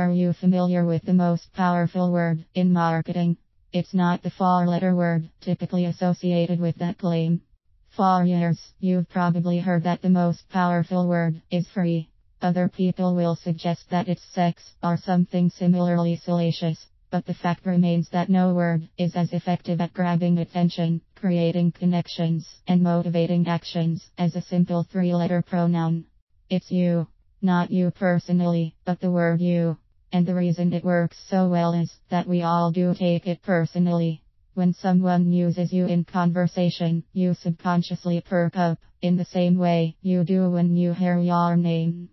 Are you familiar with the most powerful word in marketing? It's not the four-letter word typically associated with that claim. For years, you've probably heard that the most powerful word is free. Other people will suggest that it's sex or something similarly salacious, but the fact remains that no word is as effective at grabbing attention, creating connections, and motivating actions as a simple three-letter pronoun. It's you. Not you personally, but the word you. And the reason it works so well is that we all do take it personally. When someone uses you in conversation, you subconsciously perk up, in the same way you do when you hear your name.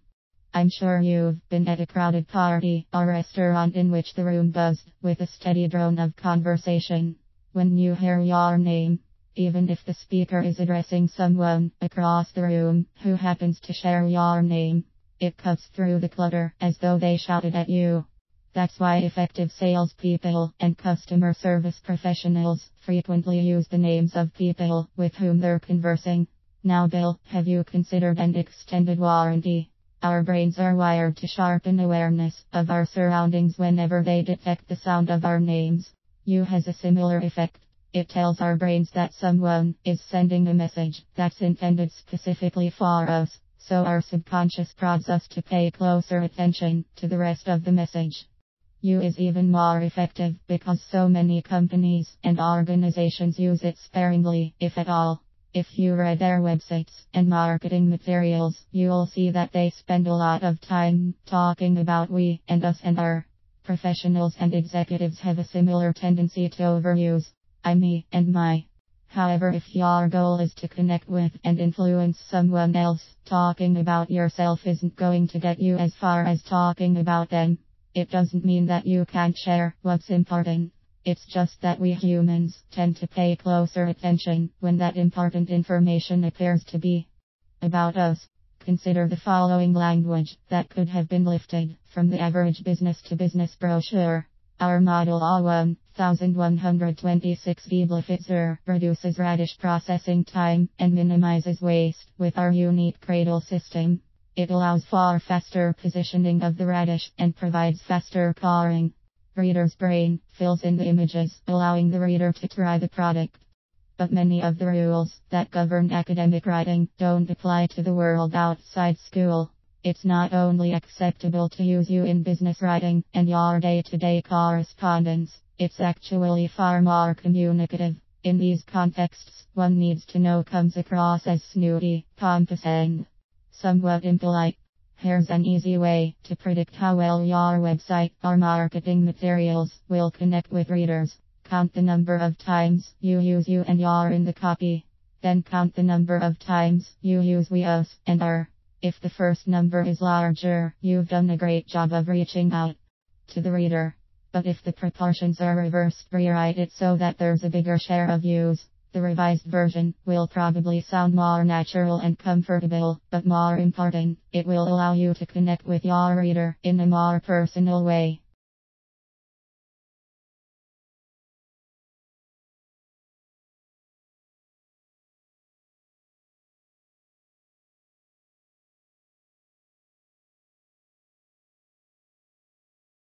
I'm sure you've been at a crowded party or restaurant in which the room buzzed with a steady drone of conversation. When you hear your name, even if the speaker is addressing someone across the room who happens to share your name, it cuts through the clutter as though they shouted at you. That's why effective salespeople and customer service professionals frequently use the names of people with whom they're conversing. Now, Bill, have you considered an extended warranty? Our brains are wired to sharpen awareness of our surroundings whenever they detect the sound of our names. You has a similar effect. It tells our brains that someone is sending a message that's intended specifically for us, so our subconscious prods us to pay closer attention to the rest of the message. You is even more effective because so many companies and organizations use it sparingly, if at all. If you read their websites and marketing materials, you'll see that they spend a lot of time talking about we and us and our. Professionals and executives have a similar tendency to overuse I, me, and my. However, if your goal is to connect with and influence someone else, talking about yourself isn't going to get you as far as talking about them. It doesn't mean that you can't share what's important. It's just that we humans tend to pay closer attention when that important information appears to be about us. Consider the following language that could have been lifted from the average business-to-business brochure. Our model A1126 Weblifitzer reduces radish processing time and minimizes waste with our unique cradle system. It allows for faster positioning of the radish and provides faster coring. Reader's brain fills in the images, allowing the reader to try the product. But many of the rules that govern academic writing don't apply to the world outside school. It's not only acceptable to use you in business writing and your day-to-day correspondence, it's actually far more communicative. In these contexts, one needs to know comes across as snooty, pompous and somewhat impolite. Here's an easy way to predict how well your website or marketing materials will connect with readers. Count the number of times you use you and your in the copy. Then count the number of times you use we, us, and our. If the first number is larger, you've done a great job of reaching out to the reader. But if the proportions are reversed, rewrite it so that there's a bigger share of use. The revised version will probably sound more natural and comfortable, but more important, it will allow you to connect with your reader in a more personal way.